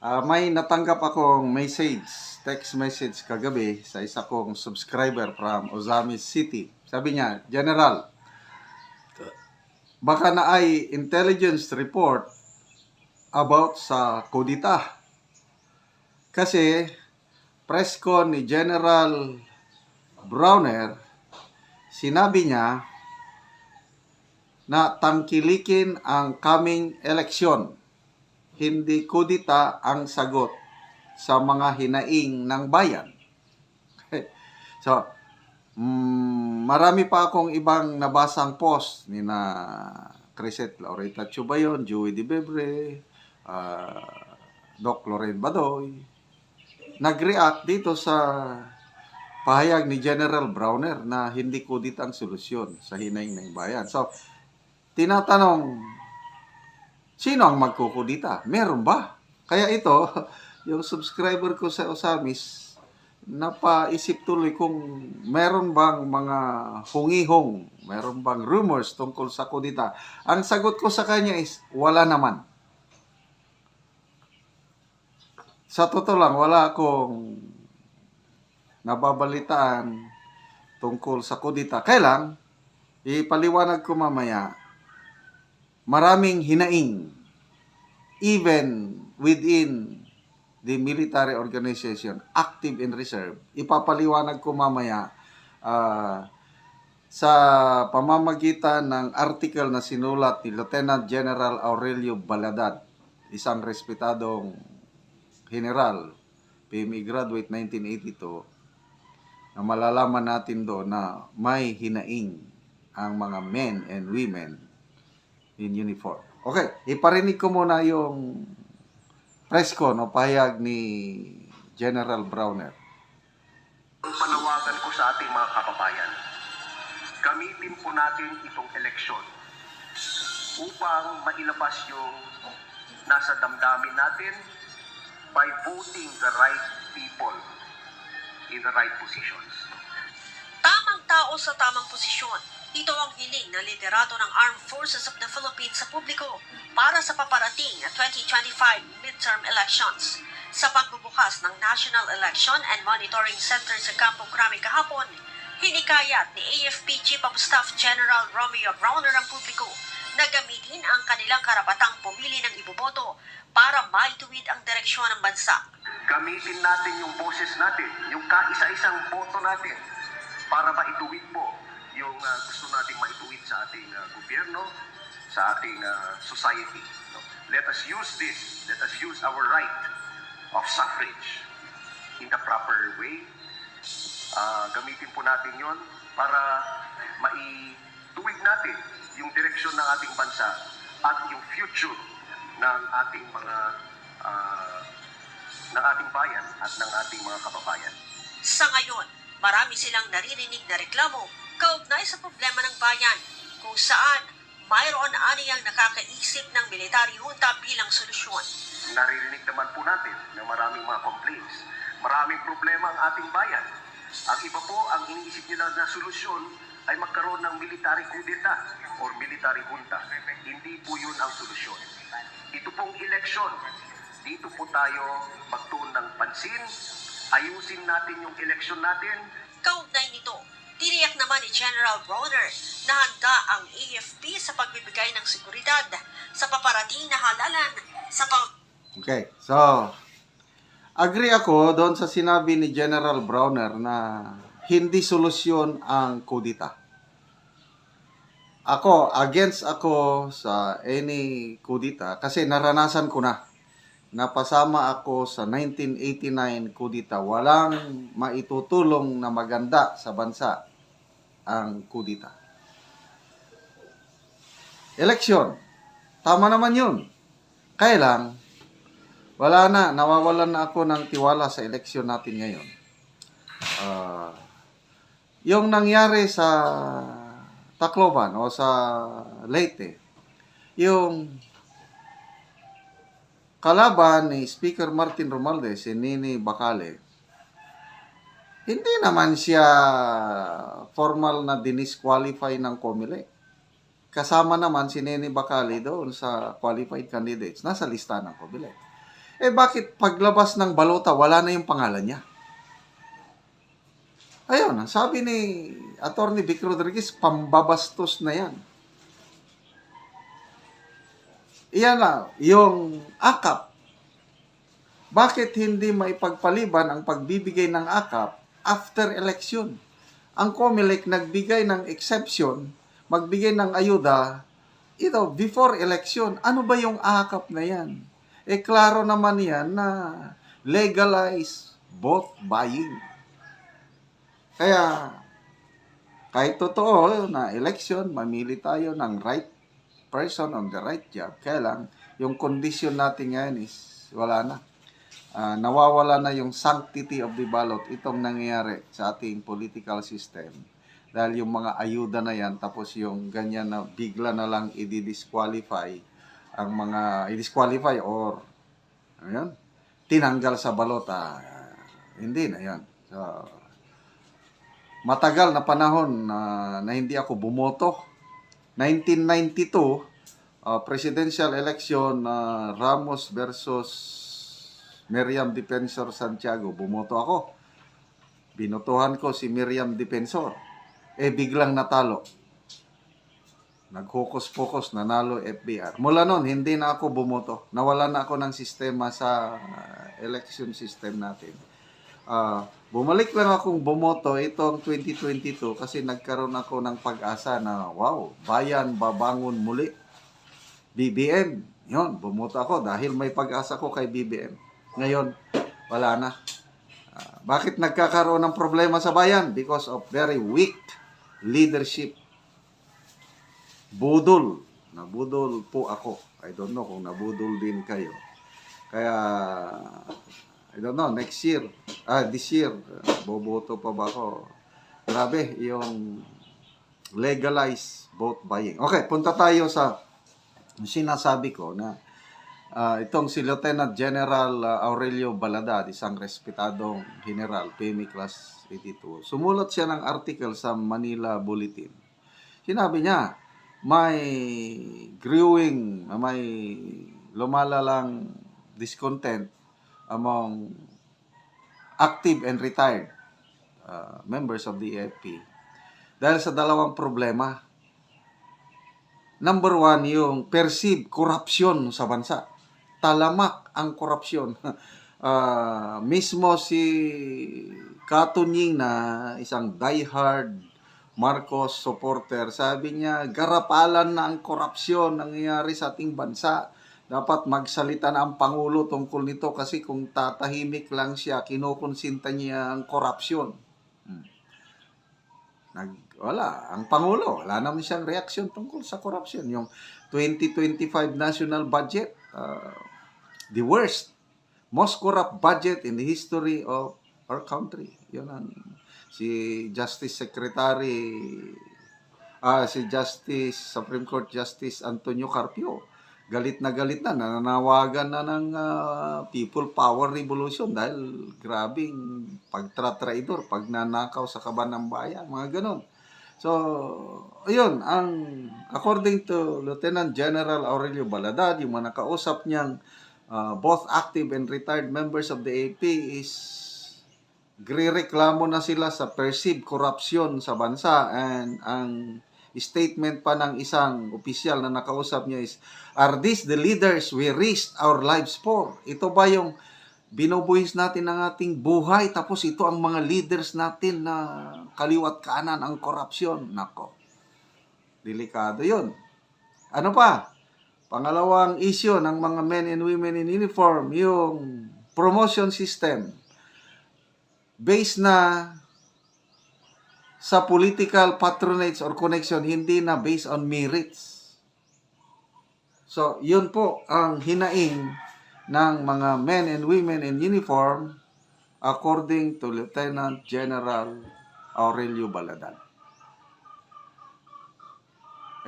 May natanggap akong message, text message kagabi sa isa kong subscriber from Ozamis City. Sabi niya, General, baka na ay intelligence report about sa kudita. Kasi press con ni General Browner, sinabi niya na tangkilikin ang coming election. Hindi kudita ang sagot sa mga hinaing ng bayan. So, marami pa akong ibang nabasang post ni na Crisette Laureta Chubayon, Joey Di Bebre, Doc Loren Badoy, nag-react dito sa pahayag ni General Browner na hindi kudita ang solusyon sa hinaing ng bayan. So, tinatanong, sino ang magkukudita? Meron ba? Kaya ito, yung subscriber ko sa Ozamis, napaisip tuloy kung meron bang mga hungihong, meron bang rumors tungkol sa kudita. Ang sagot ko sa kanya is, wala naman. Sa totoo lang, wala akong nababalitaan tungkol sa kudita. Kailan, ipaliwanag ko mamaya, maraming hinaing, even within the military organization, active in reserve. Ipapaliwanag ko mamaya sa pamamagitan ng article na sinulat ni Lieutenant General Aurelio Baladad, isang respetadong general, PME graduate 1982, na malalaman natin doon na may hinaing ang mga men and women in uniform. Okay, iparinig ko muna yung press con o pahayag ni General Browner. Ang panawagan ko sa ating mga kababayan, gamitin po natin itong eleksyon upang mailabas yung nasa damdamin natin by voting the right people in the right positions. Tamang tao sa tamang posisyon. Ito ang hiling ng liderato ng Armed Forces of the Philippines sa publiko para sa paparating na 2025 midterm elections. Sa pagbubukas ng National Election and Monitoring Center sa Campo Crame kahapon, hinikayat ni AFP Chief of Staff General Romeo Browner ang publiko na gamitin ang kanilang karapatang pumili ng iboboto para maituwid ang direksyon ng bansa. Gamitin natin yung boses natin, yung kaisa-isang boto natin para maituwid po yung gusto natin maituwid sa ating gobyerno, sa ating society. No? Let us use this. Let us use our right of suffrage in the proper way. Gamitin po natin yon para maituwid natin yung direksyon ng ating bansa at yung future ng ating mga ng ating bayan at ng ating mga kababayan. Sa ngayon, marami silang naririnig na reklamo kaugnay sa problema ng bayan, kung saan mayroon aniyang nakakaisip ng military junta bilang solusyon. Naririnig naman po natin na maraming mga complaints. Maraming problema ang ating bayan. Ang iba po, ang iniisip nila na solusyon ay magkaroon ng military kudeta or military junta. Hindi po yun ang solusyon. Ito pong eleksyon, dito po tayo magtuon ng pansin, ayusin natin yung eleksyon natin. Kaugnay nito, tiniyak naman ni General Browner na handa ang AFP sa pagbibigay ng seguridad sa paparating na halalan sa Okay, so agree ako doon sa sinabi ni General Browner na hindi solusyon ang kudita. Against ako sa any kudita kasi naranasan ko na. Napasama ako sa 1989 kudita. Walang maitutulong na maganda sa bansa ang kudita. Eleksyon. Tama naman yun. Kaya lang, wala na. Nawawalan na ako ng tiwala sa eleksyon natin ngayon. Yung nangyari sa Tacloban o sa Leyte, yung kalaban ni Speaker Martin Romualdez, si Nini Bacale, hindi naman siya formal na dinisqualify ng COMELEC. Kasama naman si Nini Bacale doon sa qualified candidates. Nasa lista ng COMELEC. Bakit paglabas ng balota, wala na yung pangalan niya? Ayun, ang sabi ni Atty. Vic Rodriguez, pambabastos na yan. Iyan na, yung akap. Bakit hindi maipagpaliban ang pagbibigay ng akap after election? Ang COMELEC nagbigay ng exception, magbigay ng ayuda, before election. Ano ba yung akap na yan? Klaro naman yan na legalize vote buying. Kaya, kahit totoo na election, mamili tayo ng right person on the right job. Kaya lang, yung condition natin ngayon is wala na. Nawawala na yung sanctity of the ballot. Itong nangyayari sa ating political system. Dahil yung mga ayuda na yan, tapos yung ganyan na bigla na lang i-disqualify ang mga i-disqualify or ayun, tinanggal sa balota. Hindi na yan. So, matagal na panahon na hindi ako bumoto. 1992, presidential election, Ramos versus Miriam Defensor Santiago. Bumoto ako. Binotohan ko si Miriam Defensor. Biglang natalo. Nag-focus-focus, nanalo FBR. Mula noon, hindi na ako bumoto. Nawala na ako ng sistema sa election system natin. Bumalik lang akong bumoto itong 2022 kasi nagkaroon ako ng pag-asa na, wow, bayan babangon muli. BBM. Yun, bumoto ako dahil may pag-asa ko kay BBM. Ngayon, wala na. Bakit nagkakaroon ng problema sa bayan? Because of very weak leadership. Budol. Nabudol po ako. I don't know kung nabudol din kayo. Kaya, I don't know, next year, this year, boboto pa ba ako? Grabe, yung legalize vote buying. Okay, punta tayo sa sinasabi ko na itong si Lieutenant General Aurelio Baladad, isang respetadong general, PMI Class 82. Sumulat siya ng article sa Manila Bulletin. Sinabi niya, may lumalalang discontent among active and retired members of the AFP dahil sa dalawang problema. Number one, yung perceived corruption sa bansa. Talamak ang korupsyon. Mismo si Katunying na isang diehard Marcos supporter, sabi niya, garapalan na ang korupsyon nangyayari sa ating bansa. Dapat magsalita na ang Pangulo tungkol nito kasi kung tatahimik lang siya, kinukonsinta niya ang korupsyon. Wala. Ang Pangulo, wala naman siyang reaksyon tungkol sa korupsyon. Yung 2025 national budget, the worst, most corrupt budget in the history of our country. Yun ang si Supreme Court Justice Antonio Carpio. Galit na, nananawagan na ng people power revolution dahil grabing pagtratraidor, pagnanakaw sa kaban ng bayan, mga ganon. So, ayun, according to Lieutenant General Aurelio Baladad, yung mga nakausap niyang both active and retired members of the AP is grireklamo na sila sa perceived corruption sa bansa, and ang statement pa ng isang opisyal na nakausap niya is, are these the leaders we risked our lives for? Ito ba yung binubuhis natin ng ating buhay, tapos ito ang mga leaders natin na kaliwat kanan ang korupsyon? Nako, delikado yun. Ano pa? Pangalawang issue ng mga men and women in uniform, yung promotion system. Based na sa political patronage or connection, hindi na based on merits. So, yun po ang hinaing ng mga men and women in uniform according to Lieutenant General Aurelio Baladad.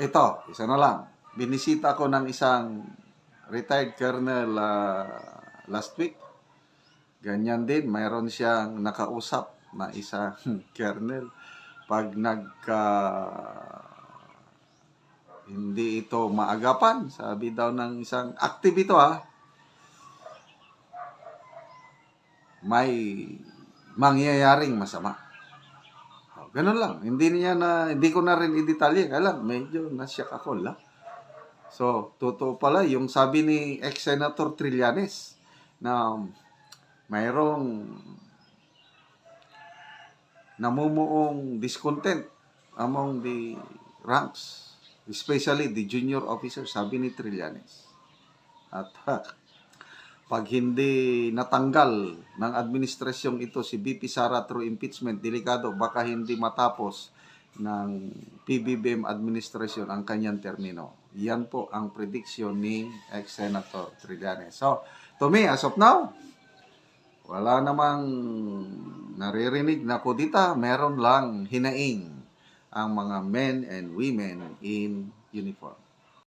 Ito, isa na lang. Binisita ko ng isang retired colonel last week. Ganyan din, mayroon siyang nakausap na isang colonel. Pag hindi ito maagapan, sabi daw ng isang active ito may mangyayaring masama. Ganun lang. Hindi ko na rin i-detalye. Kaya lang, medyo nasyak ako lang. So, totoo pala yung sabi ni ex-Senator Trillanes na mayroong namumuong discontent among the ranks, especially the junior officers, sabi ni Trillanes. At pag hindi natanggal ng administrasyong ito si BP Sara through impeachment, delikado, baka hindi matapos ng PBBM administration ang kanyang termino. Yan po ang prediction ni ex-Senator Trillanes. So, to me, as of now, wala namang naririnig na kudita, meron lang hinaing ang mga men and women in uniform.